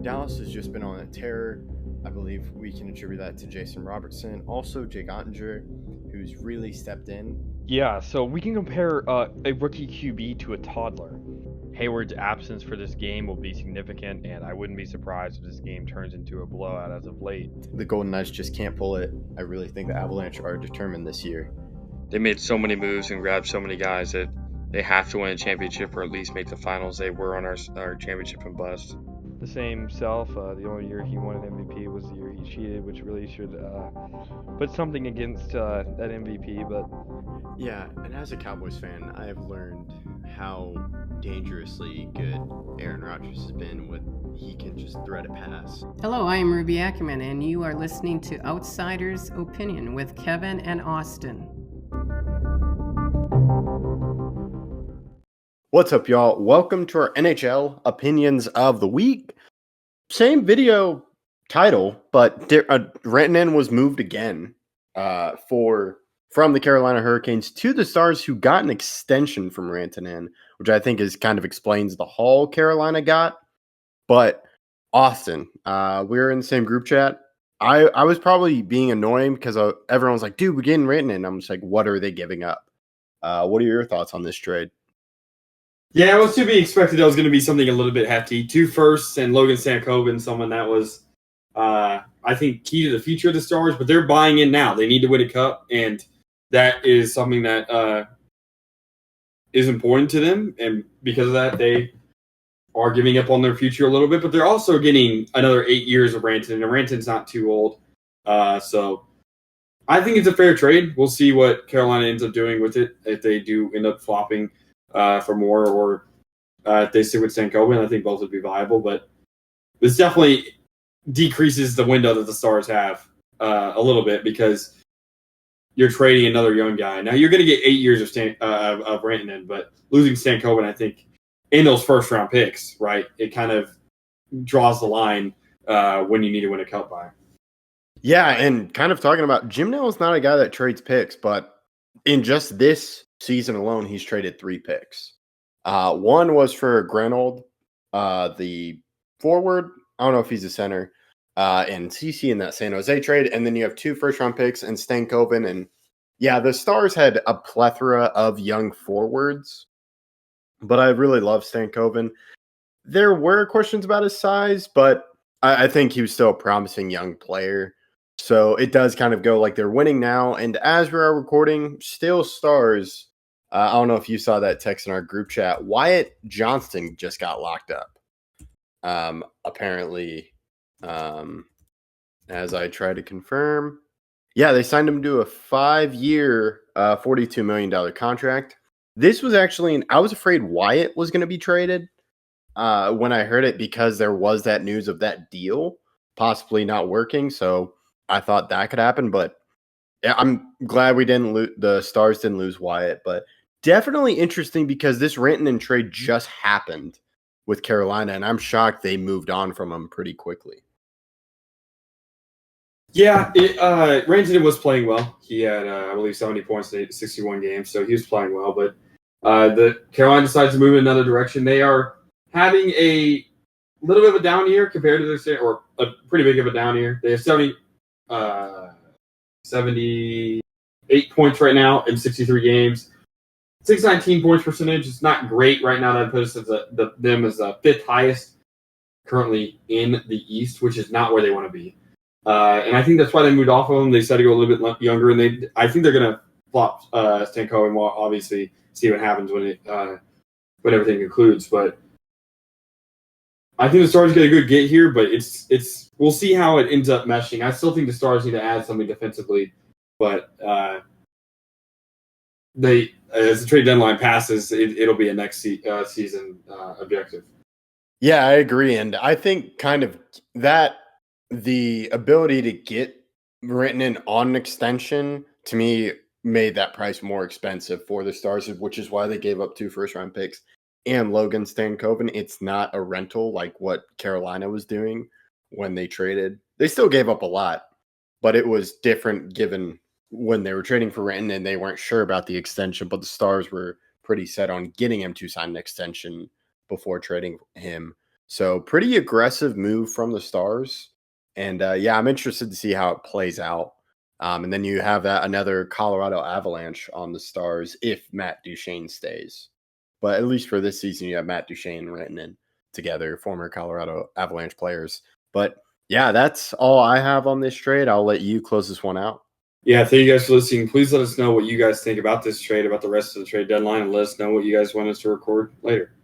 Dallas has just been on a tear. I believe we can attribute that to Jason Robertson. Also, Jake Ottinger, who's really stepped in. Yeah, so we can compare a rookie QB to a toddler. Hayward's absence for this game will be significant, and I wouldn't be surprised if this game turns into a blowout as of late. The Golden Knights just can't pull it. I really think the Avalanche are determined this year. They made so many moves and grabbed so many guys that they have to win a championship or at least make the finals. They were on our championship and bust. The same self, the only year he won an MVP was the year he cheated, which really should put something against that MVP. But yeah, and as a Cowboys fan, I have learned how dangerously good Aaron Rodgers has been with he can just thread a pass. Hello, I am Ruby Ackerman, and you are listening to Outsider's Opinion with Kevin and Austin. What's up, y'all? Welcome to our NHL Opinions of the Week. Same video title, but Rantanen was moved again from the Carolina Hurricanes to the Stars, who got an extension from Rantanen, which I think is kind of explains the haul Carolina got. But Austin, we're in the same group chat. I was probably being annoying because everyone's like, dude, we're getting Rantanen. I'm just like, what are they giving up? What are your thoughts on this trade? Yeah, it was to be expected. It was going to be something a little bit hefty. 2 firsts and Logan Stankoven, someone that was, I think, key to the future of the Stars. But they're buying in now. They need to win a cup, and that is something that is important to them. And because of that, they are giving up on their future a little bit. But they're also getting another 8 years of Rantanen, and Rantanen's not too old. So I think it's a fair trade. We'll see what Carolina ends up doing with it if they do end up flopping for more, or if they stick with Stankoven. I think both would be viable, but this definitely decreases the window that the Stars have a little bit because you're trading another young guy. Now you're going to get 8 years of Rantanen, but losing Stankoven, I think, in those first round picks, right? It kind of draws the line when you need to win a cup by. Yeah, and kind of talking about Jim Nell is not a guy that trades picks, but in just this season alone, he's traded 3 picks. One was for Grenold, the forward. I don't know if he's a center, and CC in that San Jose trade. And then you have 2 first-round picks and Stankoven. And yeah, the Stars had a plethora of young forwards, but I really love Stankoven. There were questions about his size, but I think he was still a promising young player. So it does kind of go like they're winning now. And as we are recording, still Stars. I don't know if you saw that text in our group chat. Wyatt Johnston just got locked up. Apparently, as I try to confirm. Yeah, they signed him to a 5-year, $42 million contract. This was actually, I was afraid Wyatt was going to be traded when I heard it because there was that news of that deal possibly not working. So I thought that could happen, but I'm glad we didn't the Stars didn't lose Wyatt, but definitely interesting because this Rantanen trade just happened with Carolina, and I'm shocked they moved on from him pretty quickly. Yeah, Rantanen was playing well. He had, I believe, 70 points in 61 games, so he was playing well. But the Carolina decides to move in another direction. They are having a little bit of a down year compared to their, or a pretty big of a down year. They have 78 points right now in 63 games. 619 points percentage is not great right now. That puts them as the 5th highest currently in the East, which is not where they want to be. And I think that's why they moved off of them. They decided to go a little bit younger, and I think they're going to flop Stankoven, and we'll obviously see what happens when everything concludes. But I think the Stars get a good get here, but it's we'll see how it ends up meshing. I still think the Stars need to add something defensively, but as the trade deadline passes, it'll be a next season objective. Yeah, I agree, and I think kind of that the ability to get Rantanen on an extension to me made that price more expensive for the Stars, which is why they gave up 2 first-round picks and Logan Stankoven. It's not a rental like what Carolina was doing when they traded. They still gave up a lot, but it was different given when they were trading for Rantanen, they weren't sure about the extension, but the Stars were pretty set on getting him to sign an extension before trading him. So pretty aggressive move from the Stars. And yeah, I'm interested to see how it plays out. And then you have another Colorado Avalanche on the Stars if Matt Duchene stays. But at least for this season, you have Matt Duchene and Rantanen together, former Colorado Avalanche players. But yeah, that's all I have on this trade. I'll let you close this one out. Yeah, thank you guys for listening. Please let us know what you guys think about this trade, about the rest of the trade deadline, and let us know what you guys want us to record later.